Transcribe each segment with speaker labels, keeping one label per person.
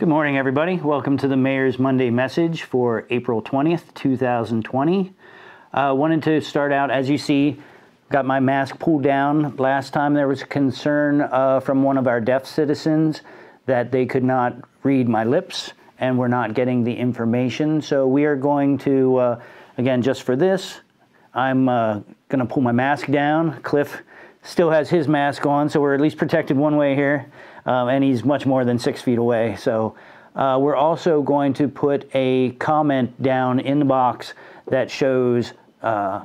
Speaker 1: Good morning, everybody. Welcome to the Mayor's Monday Message for April 20th, 2020. Wanted to start out, as you see, got my mask pulled down. Last time there was a concern from one of our deaf citizens that they could not read my lips and were not getting the information. So we are going to, again, just for this, I'm going to pull my mask down. Cliff still has his mask on, so we're at least protected one way here. And he's much more than 6 feet away. So we're also going to put a comment down in the box that shows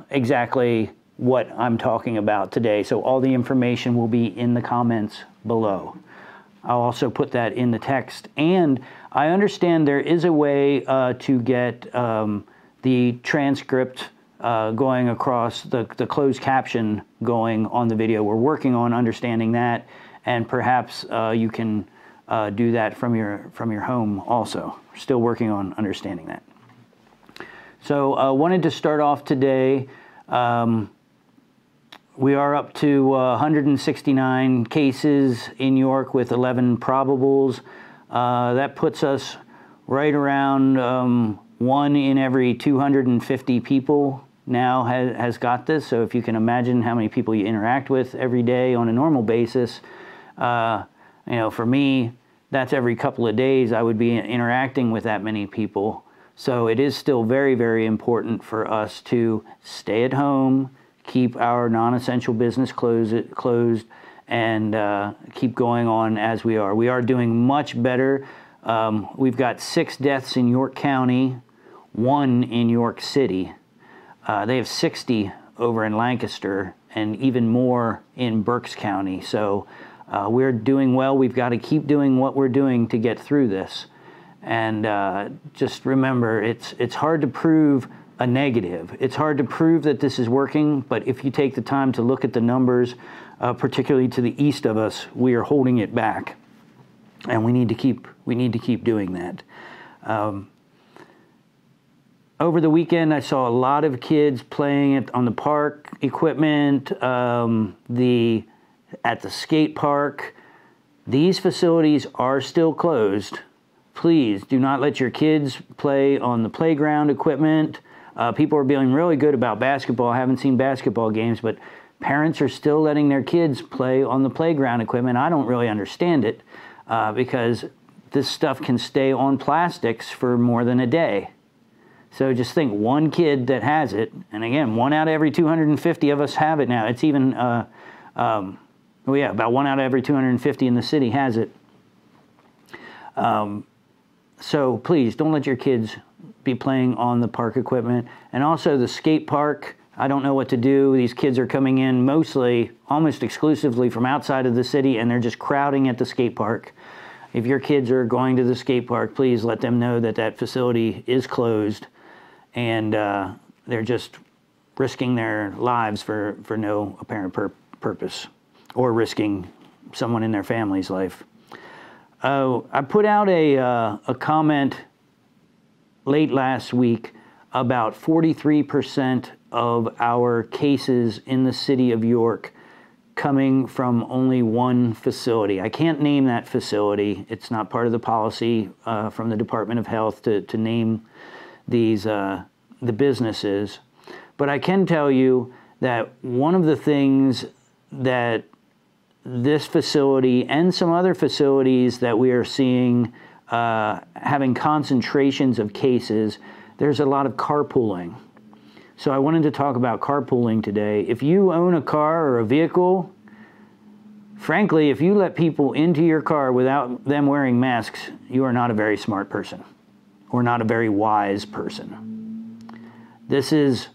Speaker 1: exactly what I'm talking about today. So all the information will be in the comments below. I'll also put that in the text. And I understand there is a way to get the transcript going across, the closed caption going on the video. We're working on understanding that. And perhaps you can do that from your home also. Still working on understanding that. So wanted to start off today. We are up to 169 cases in York with 11 probables. That puts us right around 1 in every 250 people now has got this. So if you can imagine how many people you interact with every day on a normal basis, you know, for me, that's every couple of days I would be interacting with that many people. So it is still very, very important for us to stay at home, keep our non-essential business closed, and keep going on as we are. We are doing much better. We've got 6 deaths in York County, 1 in York City. They have 60 over in Lancaster and even more in Berks County. So we're doing well. We've got to keep doing what we're doing to get through this. And just remember, it's hard to prove a negative. It's hard to prove that this is working, but if you take the time to look at the numbers, particularly to the east of us, we are holding it back. And we need to keep doing that. Over the weekend, I saw a lot of kids playing on the park equipment, at the skate park. These facilities are still closed. Please do not let your kids play on the playground equipment. People are being really good about basketball. I haven't seen basketball games, but parents are still letting their kids play on the playground equipment. I don't really understand it because this stuff can stay on plastics for more than a day. So just think, one kid that has it, and again, 1 out of every 250 of us have it now. It's even oh yeah, about 1 out of every 250 in the city has it. So please don't let your kids be playing on the park equipment. And also the skate park, I don't know what to do. These kids are coming in mostly, almost exclusively from outside of the city, and they're just crowding at the skate park. If your kids are going to the skate park, please let them know that that facility is closed, and they're just risking their lives for no apparent purpose, or risking someone in their family's life. I put out a comment late last week about 43% of our cases in the city of York coming from only one facility. I can't name that facility. It's not part of the policy from the Department of Health to name these the businesses. But I can tell you that one of the things that this facility and some other facilities that we are seeing having concentrations of cases, there's a lot of carpooling. So I wanted to talk about carpooling today. If you own a car or a vehicle, frankly, if you let people into your car without them wearing masks, you are not a very smart person or not a very wise person. This is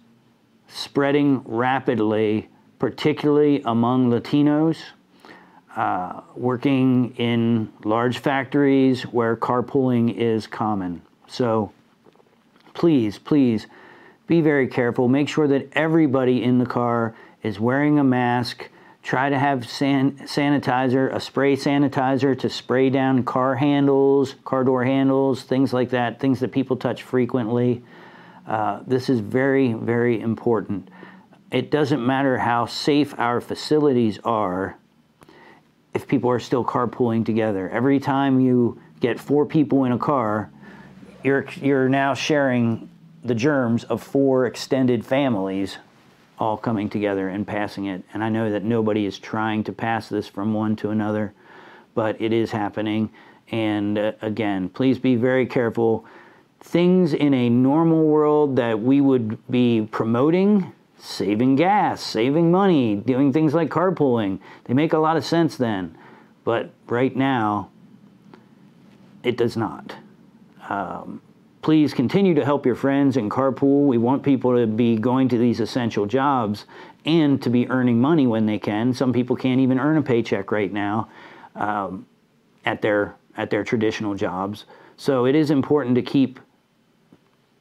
Speaker 1: spreading rapidly, particularly among Latinos, working in large factories where carpooling is common. So please, please be very careful. Make sure that everybody in the car is wearing a mask. Try to have sanitizer, a spray sanitizer to spray down car handles, car door handles, things like that, things that people touch frequently. This is very, very important. It doesn't matter how safe our facilities are if people are still carpooling together. Every time you get 4 people in a car, you're now sharing the germs of 4 extended families all coming together and passing it. And I know that nobody is trying to pass this from one to another, but it is happening. And again, please be very careful. Things in a normal world that we would be promoting, saving gas, saving money, doing things like carpooling, they make a lot of sense then. But right now, it does not. Please continue to help your friends and carpool. We want people to be going to these essential jobs and to be earning money when they can. Some people can't even earn a paycheck right now at their traditional jobs. So it is important to keep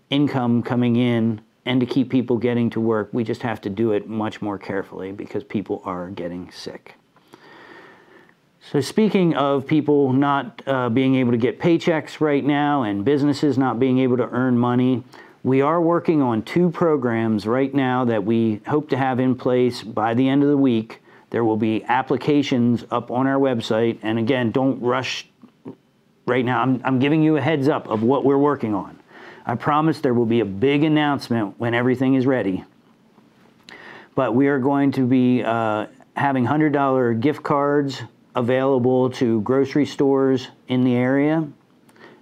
Speaker 1: income coming in and to keep people getting to work. We just have to do it much more carefully because people are getting sick. So speaking of people not being able to get paychecks right now and businesses not being able to earn money, we are working on 2 programs right now that we hope to have in place by the end of the week. There will be applications up on our website. And again, don't rush right now. I'm giving you a heads up of what we're working on. I promise there will be a big announcement when everything is ready. But we are going to be having $100 gift cards available to grocery stores in the area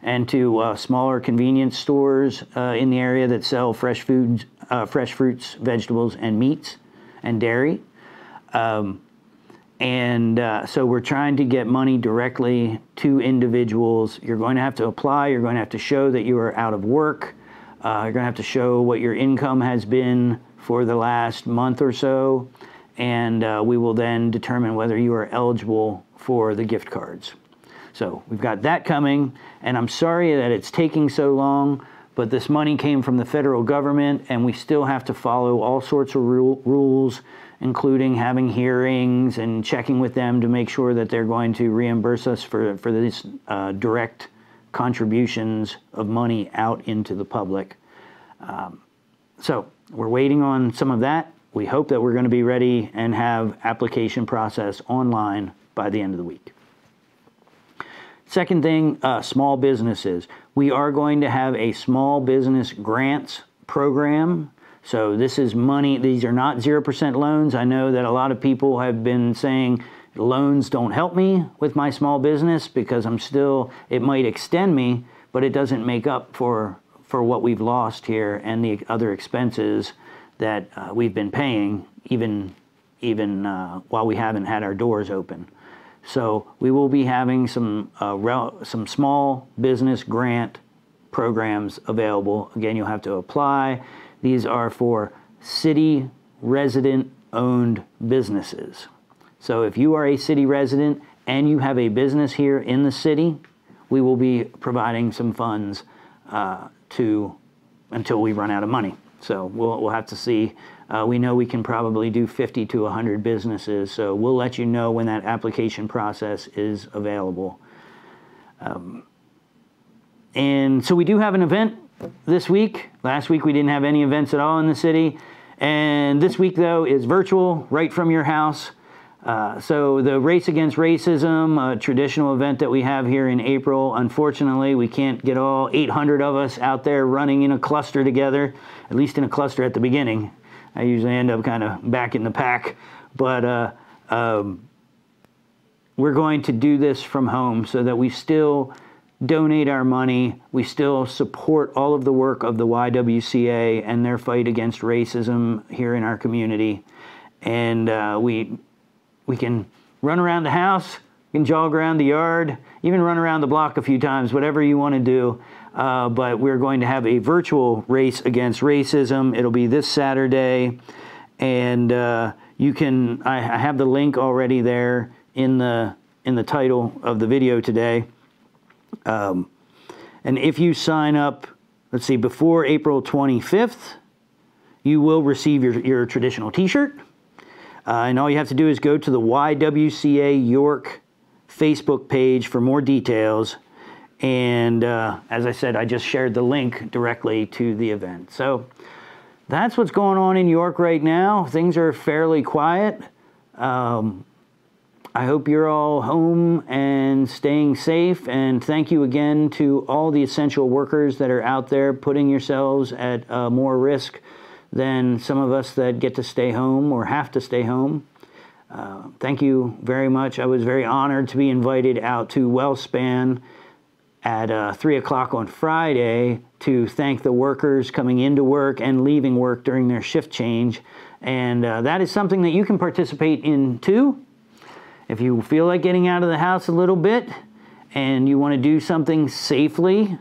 Speaker 1: and to smaller convenience stores in the area that sell fresh foods, fresh fruits, vegetables, and meats and dairy. So we're trying to get money directly to individuals. You're going to have to apply. You're going to have to show that you are out of work. You're going to have to show what your income has been for the last month or so. And we will then determine whether you are eligible for the gift cards. So we've got that coming, and I'm sorry that it's taking so long, but this money came from the federal government, and we still have to follow all sorts of rules, including having hearings and checking with them to make sure that they're going to reimburse us for this direct contributions of money out into the public. So we're waiting on some of that. We hope that we're going to be ready and have application process online by the end of the week. Second thing, small businesses. We are going to have a small business grants program. So this is money. These are not 0% loans. I know that a lot of people have been saying loans don't help me with my small business because it might extend me, but it doesn't make up for what we've lost here and the other expenses that we've been paying even while we haven't had our doors open. So we will be having some small business grant programs available. Again, you'll have to apply. These are for city resident owned businesses. So if you are a city resident and you have a business here in the city, we will be providing some funds until we run out of money. So we'll have to see. We know we can probably do 50 to 100 businesses, so we'll let you know when that application process is available. And so we do have an event this week. Last week we didn't have any events at all in the city. And this week, though, is virtual, right from your house. So the Race Against Racism, a traditional event that we have here in April, unfortunately, we can't get all 800 of us out there running in a cluster together, at least in a cluster at the beginning. I usually end up kind of back in the pack. But we're going to do this from home so that we still donate our money. We still support all of the work of the YWCA and their fight against racism here in our community. And we can run around the house, we can jog around the yard, even run around the block a few times, whatever you want to do. But we're going to have a virtual Race Against Racism. It'll be this Saturday. And you can, I have the link already there in the title of the video today. And if you sign up, let's see, before April 25th, you will receive your traditional t-shirt. And all you have to do is go to the YWCA York Facebook page for more details. And as I said, I just shared the link directly to the event. So that's what's going on in York right now. Things are fairly quiet. I hope you're all home and staying safe, and thank you again to all the essential workers that are out there putting yourselves at more risk than some of us that get to stay home or have to stay home. Thank you very much. I was very honored to be invited out to WellSpan at 3 o'clock on Friday to thank the workers coming into work and leaving work during their shift change. And that is something that you can participate in too. If you feel like getting out of the house a little bit and you want to do something safely,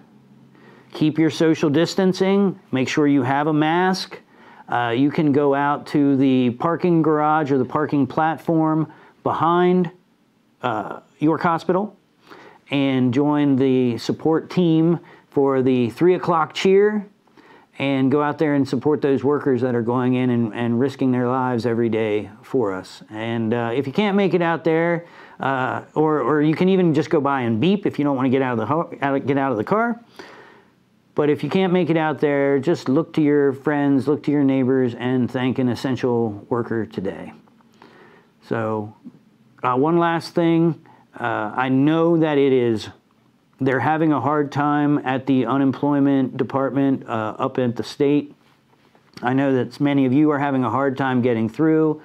Speaker 1: keep your social distancing, make sure you have a mask. You can go out to the parking garage or the parking platform behind York Hospital and join the support team for the 3 o'clock cheer, and go out there and support those workers that are going in and risking their lives every day for us. And if you can't make it out there, or you can even just go by and beep if you don't want to get out of the car. But if you can't make it out there, just look to your friends, look to your neighbors, and thank an essential worker today. So one last thing, I know that they're having a hard time at the unemployment department up at the state. I know that many of you are having a hard time getting through,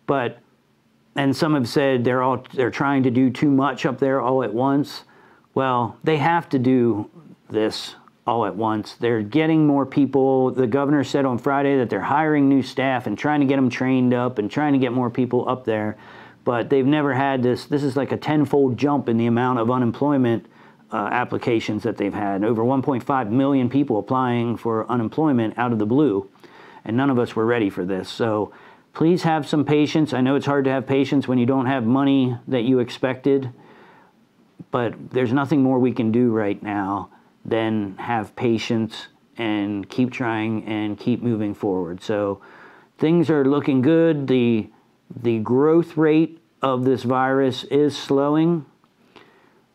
Speaker 1: and some have said they're trying to do too much up there all at once. Well, they have to do this all at once. They're getting more people. The governor said on Friday that they're hiring new staff and trying to get them trained up and trying to get more people up there. But they've never had this. This is like a tenfold jump in the amount of unemployment applications that they've had. Over 1.5 million people applying for unemployment out of the blue, and none of us were ready for this. So please have some patience. I know it's hard to have patience when you don't have money that you expected, but there's nothing more we can do right now than have patience and keep trying and keep moving forward. So things are looking good. The growth rate of this virus is slowing.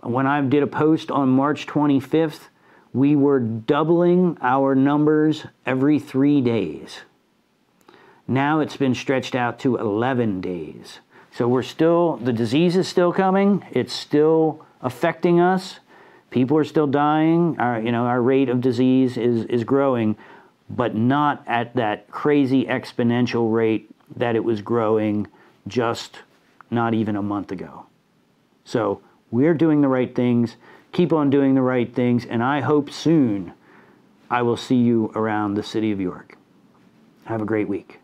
Speaker 1: When I did a post on March 25th, we were doubling our numbers every 3 days. Now it's been stretched out to 11 days. So the disease is still coming. It's still affecting us. People are still dying. Our rate of disease is growing, but not at that crazy exponential rate that it was growing just not even a month ago. So we're doing the right things. Keep on doing the right things, and I hope soon I will see you around the city of York. Have a great week.